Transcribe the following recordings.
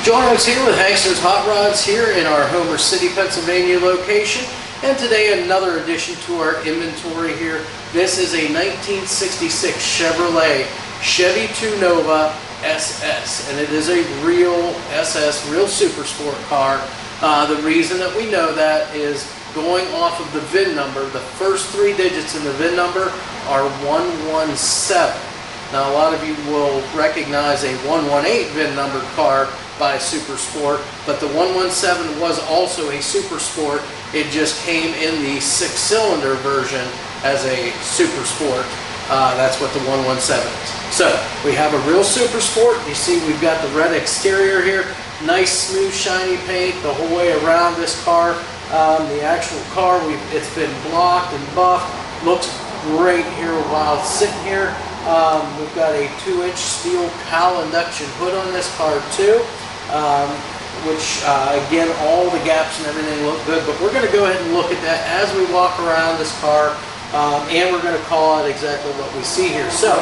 John Oaks here with HANKSTERS Hot Rods here in our Homer City, Pennsylvania location. And today another addition to our inventory here. This is a 1966 Chevrolet Chevy 2 Nova SS. And it is a real SS, real super sport car. The reason that we know that is going off of the VIN number. The first three digits in the VIN number are 117. Now a lot of you will recognize a 118 VIN numbered car by Super Sport, but the 117 was also a Super Sport. It just came in the 6-cylinder version as a Super Sport. That's what the 117 is. So we have a real Super Sport. You see we've got the red exterior here, nice smooth shiny paint the whole way around this car. The actual car, it's been blocked and buffed, looks great here while sitting here. We've got a 2-inch steel PAL induction hood on this car too. Which again, all the gaps and everything look good, but we're going to go ahead and look at that as we walk around this car, and we're going to call out exactly what we see here. So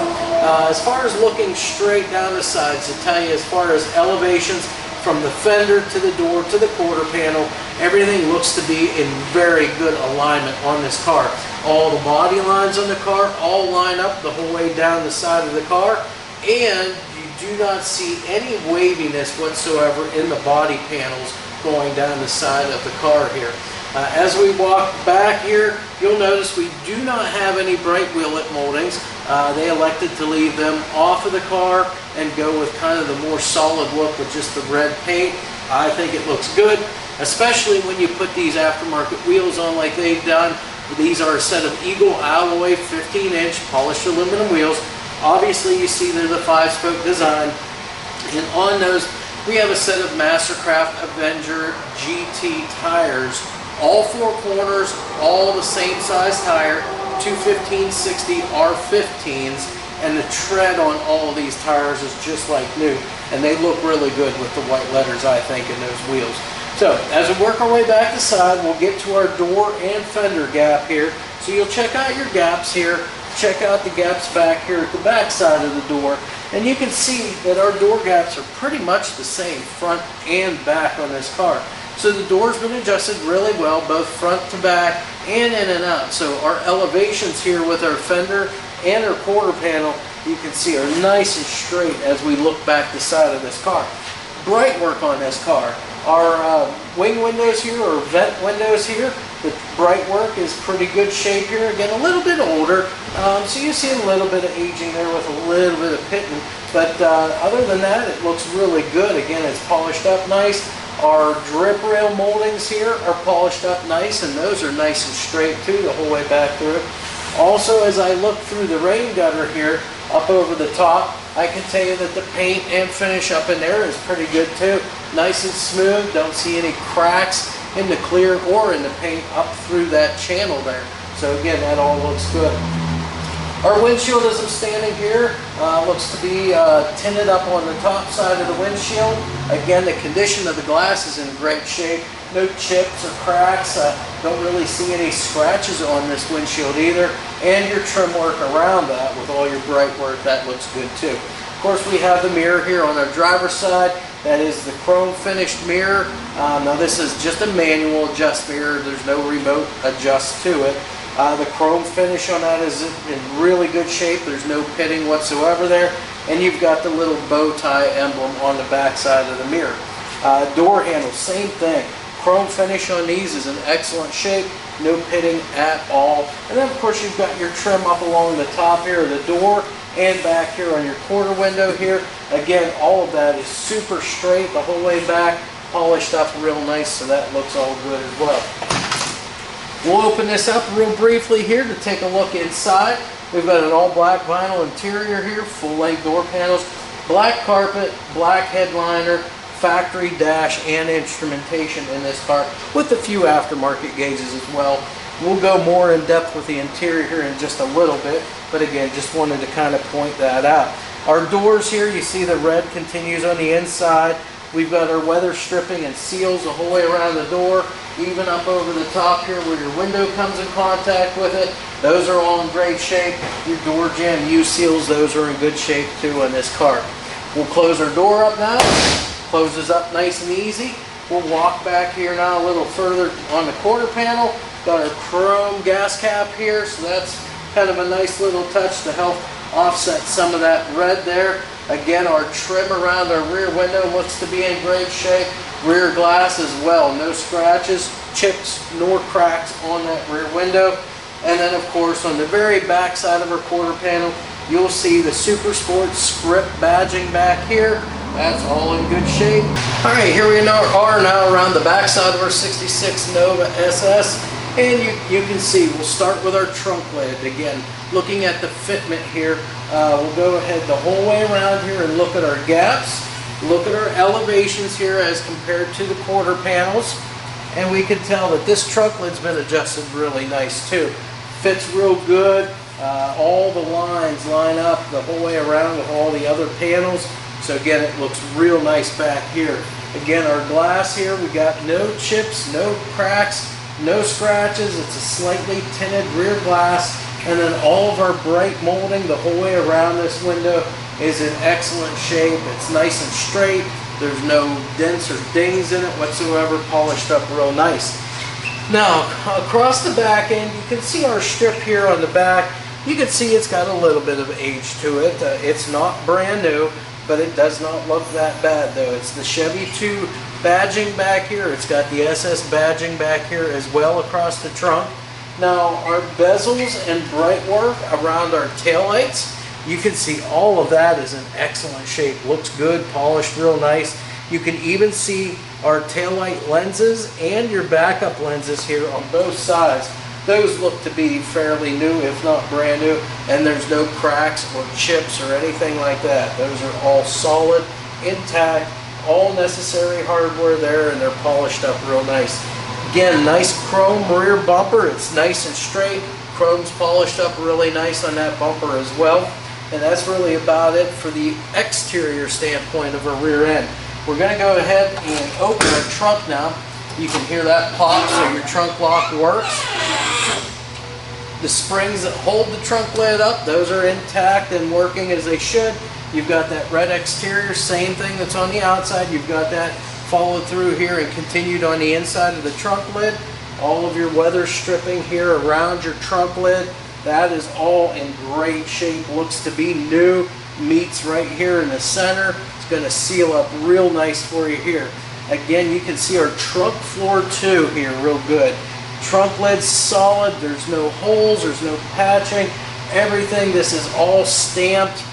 as far as looking straight down the sides, to tell you as far as elevations from the fender to the door to the quarter panel, everything looks to be in very good alignment on this car. All the body lines on the car all line up the whole way down the side of the car, and do not see any waviness whatsoever in the body panels going down the side of the car here. As we walk back here, you'll notice we do not have any bright wheelet moldings. They elected to leave them off of the car and go with kind of the more solid look with just the red paint. I think it looks good, especially when you put these aftermarket wheels on like they've done. These are a set of Eagle alloy 15-inch polished aluminum wheels. Obviously you see they're the 5-spoke design, and on those we have a set of Mastercraft Avenger GT tires, all four corners, all the same size tire, 215/60 R15s, and the tread on all of these tires is just like new, and they look really good with the white letters, I think, in those wheels. So as we work our way back the side, we'll get to our door and fender gap here. So you'll check out your gaps here. Check out the gaps back here at the back side of the door, and you can see that our door gaps are pretty much the same front and back on this car. So the door's been adjusted really well, both front to back and in and out. So our elevations here with our fender and our quarter panel, you can see, are nice and straight as we look back the side of this car. Bright work on this car. Our wing windows here, or vent windows here, the bright work is pretty good shape here. Again, a little bit older, so you see a little bit of aging there with a little bit of pitting. But other than that, it looks really good. Again, it's polished up nice. Our drip rail moldings here are polished up nice, and those are nice and straight too the whole way back through. Also, as I look through the rain gutter here, up over the top, I can tell you that the paint and finish up in there is pretty good too. Nice and smooth, don't see any cracks in the clear or in the paint up through that channel there. So again, that all looks good. Our windshield as I'm standing here looks to be tinted up on the top side of the windshield. Again, the condition of the glass is in great shape. No chips or cracks. Don't really see any scratches on this windshield either. And your trim work around that with all your bright work, that looks good too. Of course, we have the mirror here on our driver's side. That is the chrome finished mirror. Now this is just a manual adjust mirror. There's no remote adjust to it. The chrome finish on that is in really good shape. There's no pitting whatsoever there. And you've got the little bow tie emblem on the back side of the mirror. Door handles, same thing. Chrome finish on these is in excellent shape. No pitting at all. And then of course you've got your trim up along the top here of the door and back here on your quarter window here. Again, all of that is super straight the whole way back, polished up real nice, so that looks all good as well. We'll open this up real briefly here to take a look inside. We've got an all black vinyl interior here, full length door panels, black carpet, black headliner, factory dash and instrumentation in this car with a few aftermarket gauges as well. We'll go more in depth with the interior here in just a little bit, but again, just wanted to kind of point that out. Our doors here, you see the red continues on the inside. We've got our weather stripping and seals the whole way around the door, even up over the top here where your window comes in contact with it. Those are all in great shape. Your door jamb U-seals, those are in good shape too on this car. We'll close our door up now. Closes up nice and easy. We'll walk back here now a little further on the quarter panel. Got our chrome gas cap here, so that's kind of a nice little touch to help offset some of that red there. Again, our trim around our rear window looks to be in great shape. Rear glass as well, no scratches, chips, nor cracks on that rear window. And then of course on the very back side of our quarter panel, you'll see the Super Sport script badging back here. That's all in good shape. All right, here we are now around the back side of our 66 Nova SS. And you can see, we'll start with our trunk lid. Again, looking at the fitment here, we'll go ahead the whole way around here and look at our gaps. Look at our elevations here as compared to the quarter panels. And we can tell that this trunk lid's been adjusted really nice too. Fits real good. All the lines line up the whole way around with all the other panels. So again, it looks real nice back here. Again, our glass here, we got no chips, no cracks, no scratches. It's a slightly tinted rear glass. And then all of our bright molding the whole way around this window is in excellent shape. It's nice and straight. There's no dents or dings in it whatsoever. Polished up real nice. Now, across the back end, you can see our strip here on the back. You can see it's got a little bit of age to it. It's not brand new, but it does not look that bad though. It's the Chevy 2 badging back here. It's got the SS badging back here as well across the trunk. Now, our bezels and bright work around our taillights, you can see all of that is in excellent shape. Looks good, polished real nice. You can even see our taillight lenses and your backup lenses here on both sides. Those look to be fairly new, if not brand new, and there's no cracks or chips or anything like that. Those are all solid, intact, all necessary hardware there, and they're polished up real nice. Again, nice chrome rear bumper. It's nice and straight. Chrome's polished up really nice on that bumper as well. And that's really about it for the exterior standpoint of our rear end. We're going to go ahead and open our trunk now. You can hear that pop, so your trunk lock works. The springs that hold the trunk lid up, those are intact and working as they should. You've got that red exterior, same thing that's on the outside. You've got that followed through here and continued on the inside of the trunk lid. All of your weather stripping here around your trunk lid, that is all in great shape. Looks to be new. Meets right here in the center. It's going to seal up real nice for you here. Again, you can see our trunk floor too here real good. Trunk lid's solid. There's no holes. There's no patching. Everything, this is all stamped.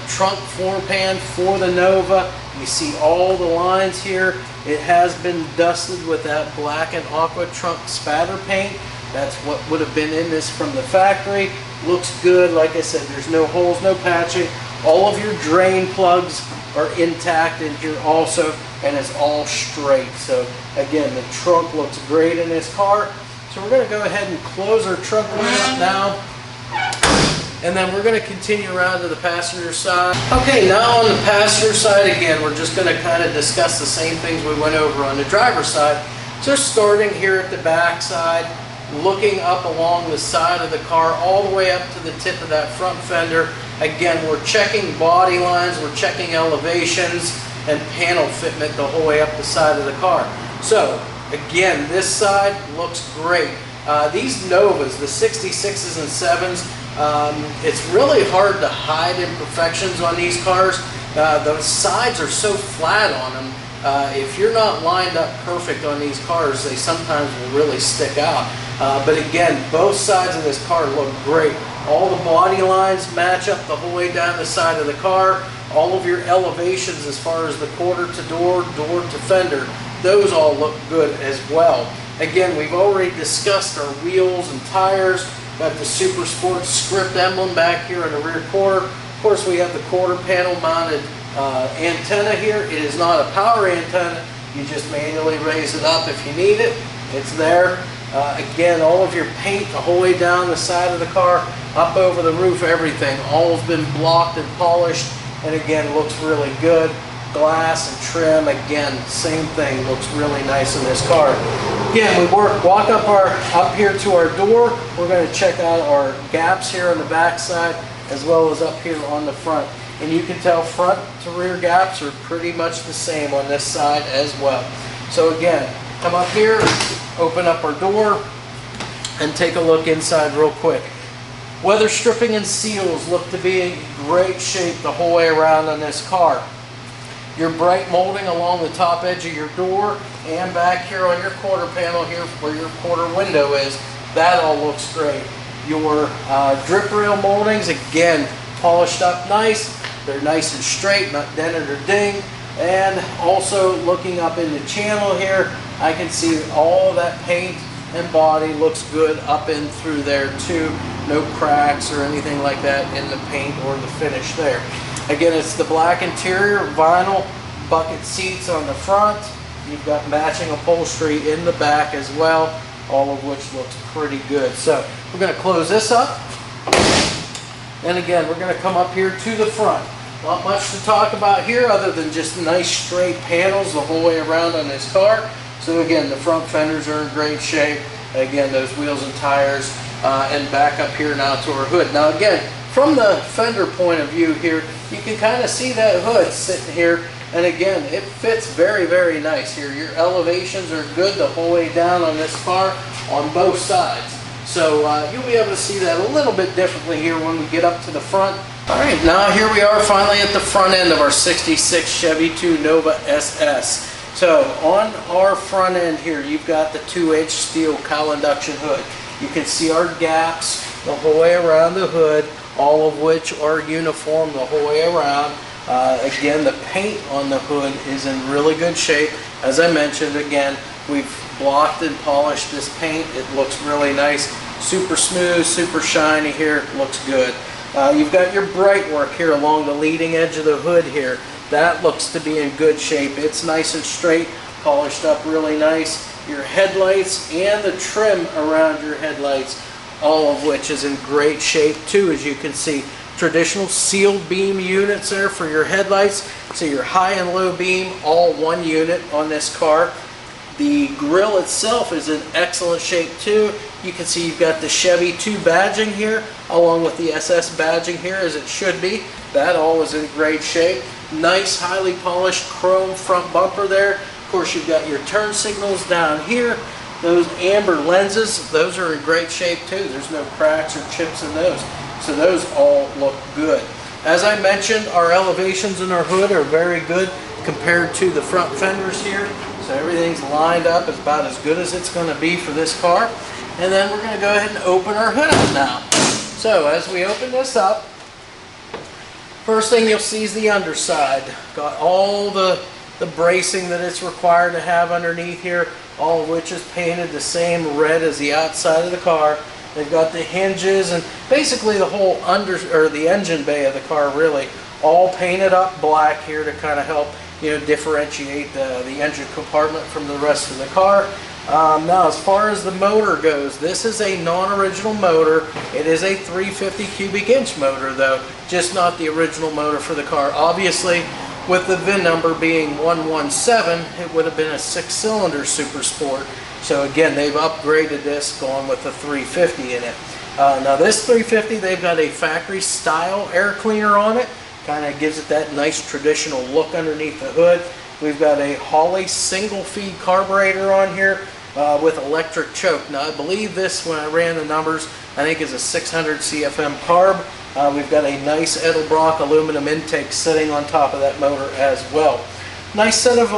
Trunk floor pan for the Nova. You see all the lines here. It has been dusted with that black and aqua trunk spatter paint. That's what would have been in this from the factory. Looks good. Like I said, there's no holes, no patching. All of your drain plugs are intact in here also, and it's all straight. So again, the trunk looks great in this car. So we're going to go ahead and close our trunk lid up now. And then we're going to continue around to the passenger side. Okay, now on the passenger side, again, we're just going to kind of discuss the same things we went over on the driver's side. So starting here at the back side, looking up along the side of the car, all the way up to the tip of that front fender. Again, we're checking body lines, we're checking elevations, and panel fitment the whole way up the side of the car. So, again, this side looks great. These Novas, the 66s and 7s, it's really hard to hide imperfections on these cars. The sides are so flat on them. If you're not lined up perfect on these cars, they sometimes will really stick out. But again, both sides of this car look great. All the body lines match up the whole way down the side of the car. All of your elevations as far as the quarter to door, door to fender, those all look good as well. Again, we've already discussed our wheels and tires. Got the Super Sport script emblem back here in the rear quarter. Of course, we have the quarter panel mounted antenna here. It is not a power antenna. You just manually raise it up if you need it. It's there. Again, all of your paint the whole way down the side of the car, up over the roof, everything, all has been blocked and polished, and again, looks really good. Glass and trim, again, same thing, looks really nice in this car. Again, we walk up here to our door. We're going to check out our gaps here on the back side, as well as up here on the front. and you can tell front to rear gaps are pretty much the same on this side as well. So again, come up here, open up our door, and take a look inside real quick. Weather stripping and seals look to be in great shape the whole way around on this car. Your bright molding along the top edge of your door and back here on your quarter panel here where your quarter window is, that all looks great. Your drip rail moldings, again, polished up nice. They're nice and straight, not dented or dinged. And also looking up in the channel here, I can see all that paint and body looks good up in through there too. No cracks or anything like that in the paint or the finish there. Again, it's the black interior, vinyl, bucket seats on the front. You've got matching upholstery in the back as well, all of which looks pretty good. So we're going to close this up. And again, we're going to come up here to the front. Not much to talk about here other than just nice straight panels the whole way around on this car. So again, the front fenders are in great shape. Again, those wheels and tires, and back up here now to our hood. Now again, from the fender point of view here, you can kind of see that hood sitting here. And again, it fits very, very nice here. Your elevations are good the whole way down on this car on both sides. So you'll be able to see that a little bit differently here when we get up to the front. All right, now here we are finally at the front end of our 66 Chevy 2 Nova SS. So on our front end here, you've got the 2H steel cowl induction hood. You can see our gaps the whole way around the hood, all of which are uniform the whole way around. Again, the paint on the hood is in really good shape. As I mentioned, again, we've blocked and polished this paint. It looks really nice, super smooth, super shiny here. It looks good. You've got your bright work here along the leading edge of the hood here. That looks to be in good shape. It's nice and straight, polished up really nice. Your headlights and the trim around your headlights, all of which is in great shape too, as you can see. Traditional sealed beam units there for your headlights. So your high and low beam, all one unit on this car. The grille itself is in excellent shape too. You can see you've got the Chevy 2 badging here, along with the SS badging here, as it should be. That all is in great shape. Nice, highly polished chrome front bumper there. Of course, you've got your turn signals down here. Those amber lenses, those are in great shape too. There's no cracks or chips in those. So those all look good. As I mentioned, our elevations in our hood are very good compared to the front fenders here. So everything's lined up as about as good as it's going to be for this car. And then we're going to go ahead and open our hood up now. So as we open this up, first thing you'll see is the underside. Got all the bracing that it's required to have underneath here, all of which is painted the same red as the outside of the car. They've got the hinges and basically the whole the engine bay of the car really all painted up black here to kind of help, you know, differentiate the engine compartment from the rest of the car. Now, as far as the motor goes, this is a non-original motor. It is a 350 cubic inch motor though, just not the original motor for the car. Obviously, with the VIN number being 117, it would have been a 6-cylinder Super Sport. So again, they've upgraded this, going with the 350 in it. Now this 350, they've got a factory style air cleaner on it. Kind of gives it that nice traditional look underneath the hood. We've got a Holley single feed carburetor on here with electric choke. Now I believe this, when I ran the numbers, I think is a 600 CFM carb. We've got a nice Edelbrock aluminum intake sitting on top of that motor as well. Nice set of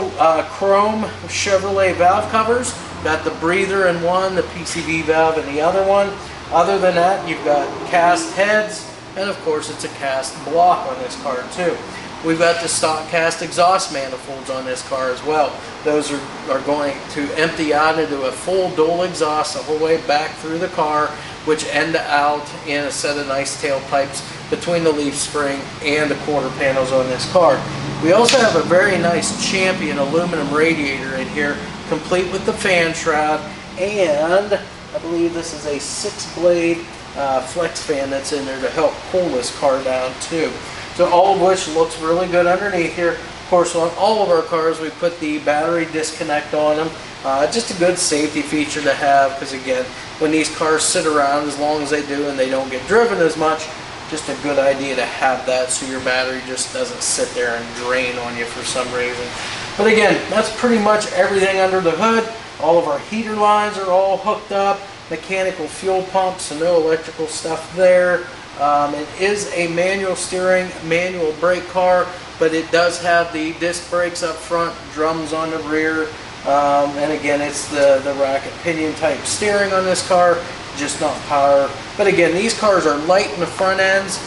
chrome Chevrolet valve covers. Got the breather in one, the PCV valve in the other one. Other than that, you've got cast heads, and of course it's a cast block on this car too. We've got the stock cast exhaust manifolds on this car as well. Those are going to empty out into a full dual exhaust the whole way back through the car, which end out in a set of nice tailpipes between the leaf spring and the quarter panels on this car. We also have a very nice Champion aluminum radiator in here, complete with the fan shroud, and I believe this is a 6-blade flex fan that's in there to help cool this car down too. So all of which looks really good underneath here. Of course, on all of our cars we put the battery disconnect on them. Just a good safety feature to have, because again, when these cars sit around as long as they do and they don't get driven as much, just a good idea to have that so your battery just doesn't sit there and drain on you for some reason. But again, that's pretty much everything under the hood. All of our heater lines are all hooked up, mechanical fuel pumps, so no electrical stuff there. It is a manual steering, manual brake car, but it does have the disc brakes up front, drums on the rear, and again, it's the racket pinion type steering on this car, just not power. But again, these cars are light in the front ends,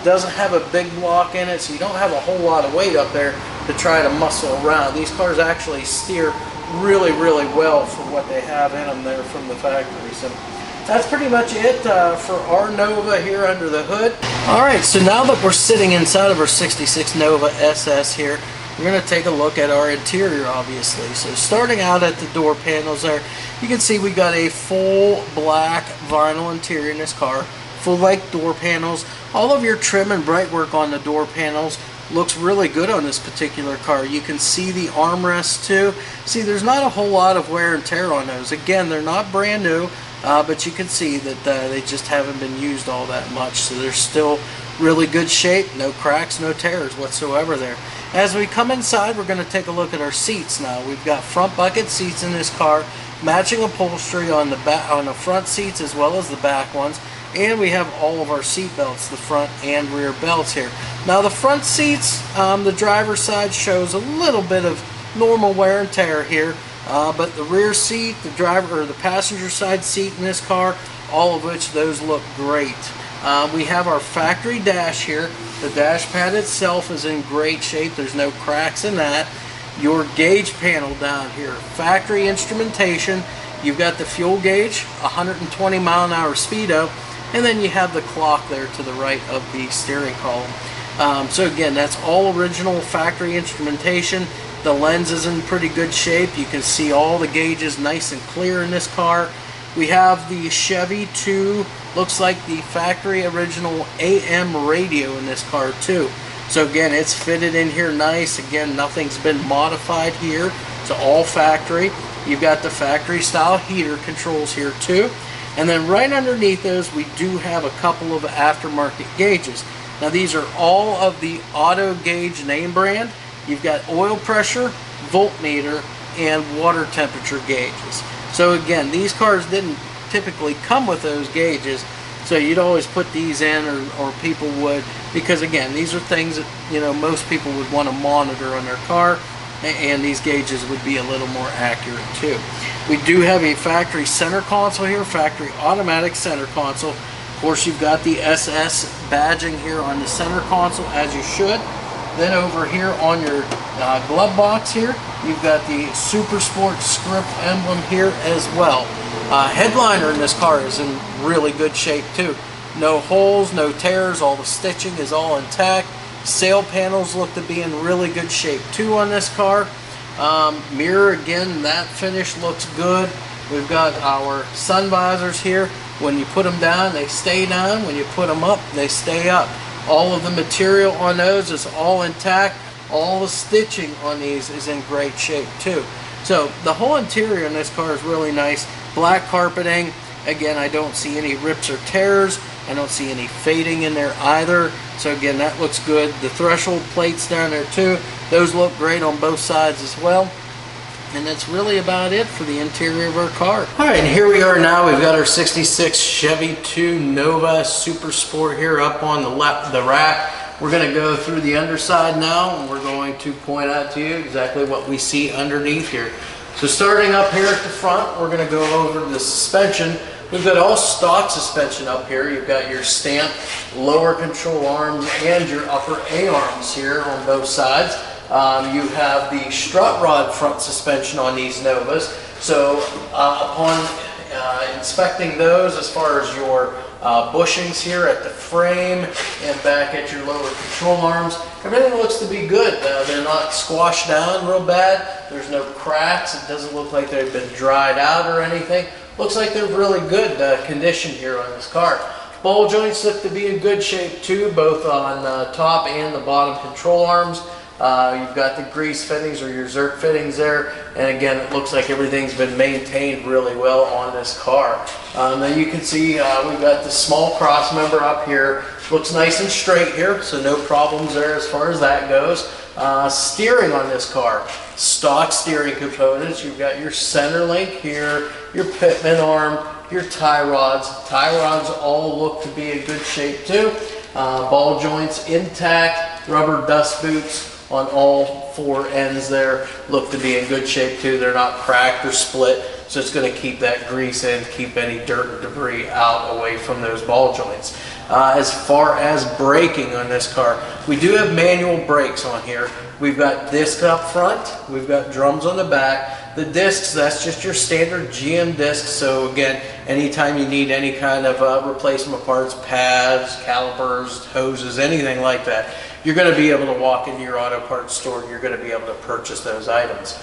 doesn't have a big block in it, so you don't have a whole lot of weight up there to try to muscle around. These cars actually steer really well for what they have in them there from the factory. So that's pretty much it for our Nova here under the hood. Alright, so now that we're sitting inside of our 66 Nova SS here, we're going to take a look at our interior, obviously. So starting out at the door panels there, you can see we got a full black vinyl interior in this car, full length door panels. All of your trim and bright work on the door panels looks really good on this particular car. You can see the armrests too. See, there's not a whole lot of wear and tear on those. Again, they're not brand new, but you can see that they just haven't been used all that much. So they're still really good shape, no cracks, no tears whatsoever there. As we come inside, we're going to take a look at our seats now. We've got front bucket seats in this car, matching upholstery on the front seats as well as the back ones. And we have all of our seat belts, the front and rear belts here. Now the front seats, the driver's side shows a little bit of normal wear and tear here, but the rear seat, the driver or the passenger side seat in this car, all of which those look great. We have our factory dash here. The dash pad itself is in great shape. There's no cracks in that. Your gauge panel down here, factory instrumentation. You've got the fuel gauge, 120 mile-an-hour speedo. And then you have the clock there to the right of the steering column. So again, that's all original factory instrumentation. The lens is in pretty good shape. You can see all the gauges nice and clear in this car. We have the Chevy 2, looks like the factory original AM radio in this car too. So again, it's fitted in here nice. Again, nothing's been modified here. It's all factory. You've got the factory style heater controls here too. And then right underneath those, we do have a couple of aftermarket gauges. Now these are all of the Auto Gauge name brand. You've got oil pressure, voltmeter, and water temperature gauges. So again, these cars didn't typically come with those gauges, so you'd always put these in, or people would, because again, these are things that most people would want to monitor on their car, and these gauges would be a little more accurate too. We do have a factory center console here, factory automatic center console. Of course, you've got the SS badging here on the center console, as you should. Then over here on your glove box here, you've got the Super Sport script emblem here as well. Headliner in this car is in really good shape too. No holes, no tears, all the stitching is all intact. Sail panels look to be in really good shape too on this car. Mirror, again, that finish looks good. We've got our sun visors here. When you put them down, they stay down. When you put them up, they stay up. All of the material on those is all intact. All the stitching on these is in great shape too. So the whole interior in this car is really nice. Black carpeting. Again, I don't see any rips or tears. I don't see any fading in there either. So again, that looks good. The threshold plates down there too, those look great on both sides as well. And that's really about it for the interior of our car. Alright, and here we are now. We've got our 66 Chevy 2 Nova Super Sport here up on the rack. We're going to go through the underside now, and we're going to point out to you exactly what we see underneath here. So starting up here at the front, we're going to go over the suspension. We've got all stock suspension up here. You've got your stamp lower control arms and your upper A arms here on both sides. You have the strut rod front suspension on these Novas. So upon inspecting those, as far as your bushings here at the frame and back at your lower control arms, everything looks to be good. They're not squashed down real bad. There's no cracks. It doesn't look like they've been dried out or anything. Looks like they're really good condition here on this car. Ball joints look to be in good shape too, both on top and the bottom control arms. You've got the grease fittings or your Zerk fittings there, and again, it looks like everything's been maintained really well on this car. Now you can see we've got the small cross member up here. Looks nice and straight here, so no problems there as far as that goes. Steering on this car, stock steering components. You've got your center link here, your pitman arm, your tie rods. Tie rods all look to be in good shape too. Ball joints intact, rubber dust boots on all four ends there look to be in good shape too. They're not cracked or split, so it's going to keep that grease in, keep any dirt or debris out away from those ball joints. As far as braking on this car, we do have manual brakes on here. We've got discs up front, we've got drums on the back. The discs, that's just your standard GM discs, so again, anytime you need any kind of replacement parts, pads, calipers, hoses, anything like that, you're going to be able to walk into your auto parts store and you're going to be able to purchase those items.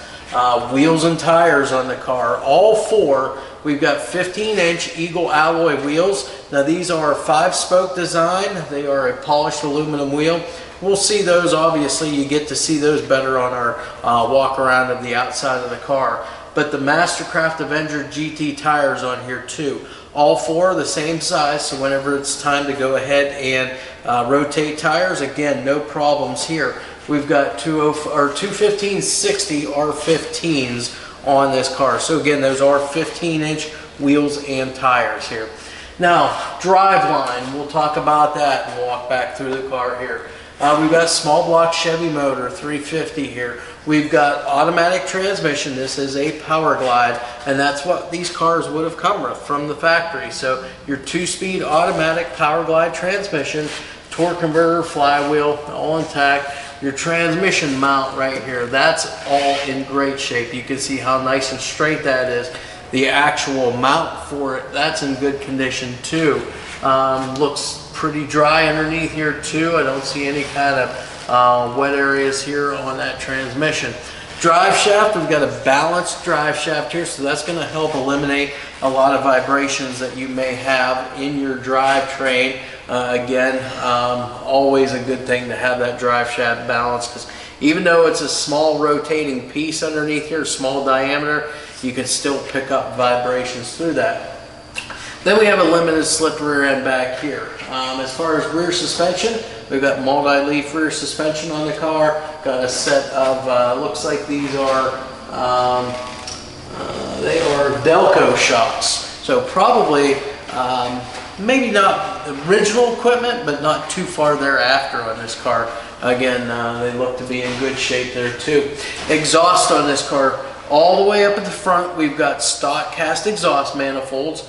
Wheels and tires on the car, all four, we've got 15-inch Eagle alloy wheels. Now these are 5-spoke design. They are a polished aluminum wheel. We'll see those, obviously you get to see those better on our walk around of the outside of the car. But the Mastercraft Avenger GT tires on here too. All four are the same size, so whenever it's time to go ahead and rotate tires, again, no problems here. We've got 215/60 R15s on this car. So again, those are 15-inch wheels and tires here. Now, drive line, we'll talk about that and walk back through the car here. We've got a small block Chevy motor, 350 here. We've got automatic transmission. This is a Power Glide, and that's what these cars would have come with from the factory. So your 2-speed automatic Power Glide transmission, torque converter, flywheel, all intact. Your transmission mount right here, that's all in great shape. You can see how nice and straight that is. The actual mount for it, that's in good condition too. Looks pretty dry underneath here too. I don't see any kind of wet areas here on that transmission. Drive shaft, we've got a balanced drive shaft here, so that's going to help eliminate a lot of vibrations that you may have in your drivetrain. Again, always a good thing to have that drive shaft balanced, because even though it's a small rotating piece underneath here, small diameter, you can still pick up vibrations through that. Then we have a limited slip rear end back here. As far as rear suspension, we've got multi-leaf rear suspension on the car. Got a set of, looks like these are, they are Delco shocks. So probably, maybe not original equipment, but not too far thereafter on this car. Again, they look to be in good shape there too. Exhaust on this car, all the way up at the front, we've got stock cast exhaust manifolds.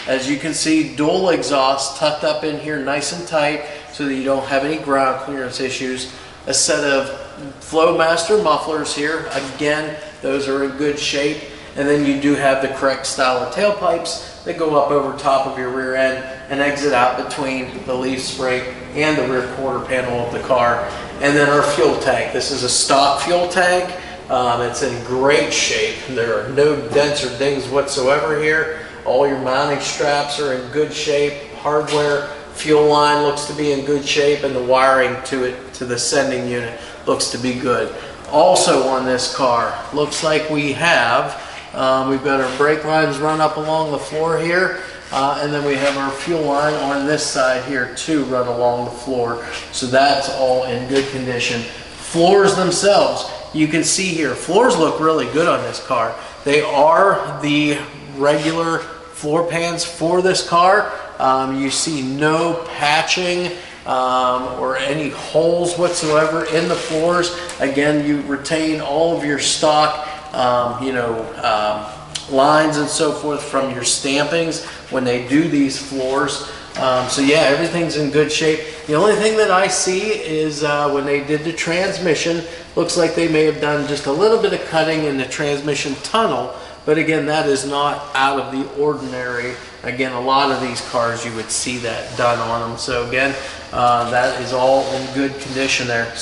As you can see, dual exhaust tucked up in here nice and tight so that you don't have any ground clearance issues. A set of Flowmaster mufflers here. Again, those are in good shape. And then you do have the correct style of tailpipes that go up over top of your rear end and exit out between the leaf spring and the rear quarter panel of the car. And then our fuel tank. This is a stock fuel tank. It's in great shape. There are no dents or dings whatsoever here. All your mounting straps are in good shape. Hardware, fuel line looks to be in good shape, and the wiring to it, to the sending unit, looks to be good. Also on this car, looks like we have, we've got our brake lines run up along the floor here, and then we have our fuel line on this side here too run along the floor. So that's all in good condition. Floors themselves, you can see here, floors look really good on this car. They are the regular floor pans for this car. You see no patching or any holes whatsoever in the floors. Again, you retain all of your stock lines and so forth from your stampings when they do these floors. So yeah, everything's in good shape. The only thing that I see is when they did the transmission, looks like they may have done just a little bit of cutting in the transmission tunnel. But again, that is not out of the ordinary. Again, a lot of these cars you would see that done on them. So again, that is all in good condition there.